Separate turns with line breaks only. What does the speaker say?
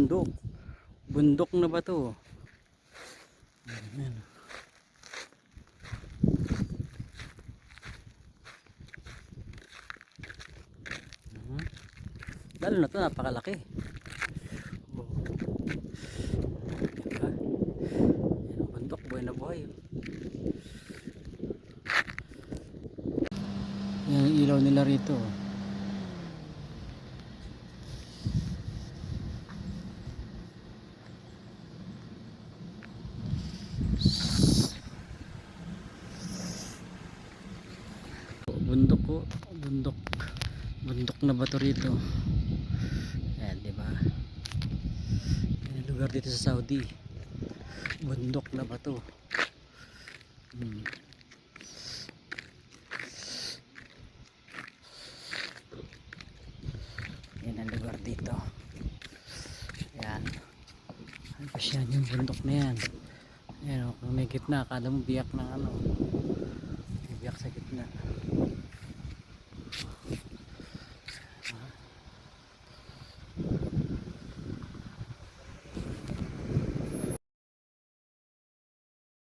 bundok. Bundok na ba to? Ayan. Lalo na to, napakalaki. Diba? Ayan, bundok, buhay na buhay. Yan ang ilaw nila rito. Bundok ko, bundok. Bundok na bato rito. Ayan, di ba? Yan ang lugar dito sa Saudi. Bundok na bato. Yan ang lugar dito. Ayan. Ano pa siya yung bundok na yan? Ayan o, kung may gitna, akala mo biyak ng ano. May biyak sa gitna.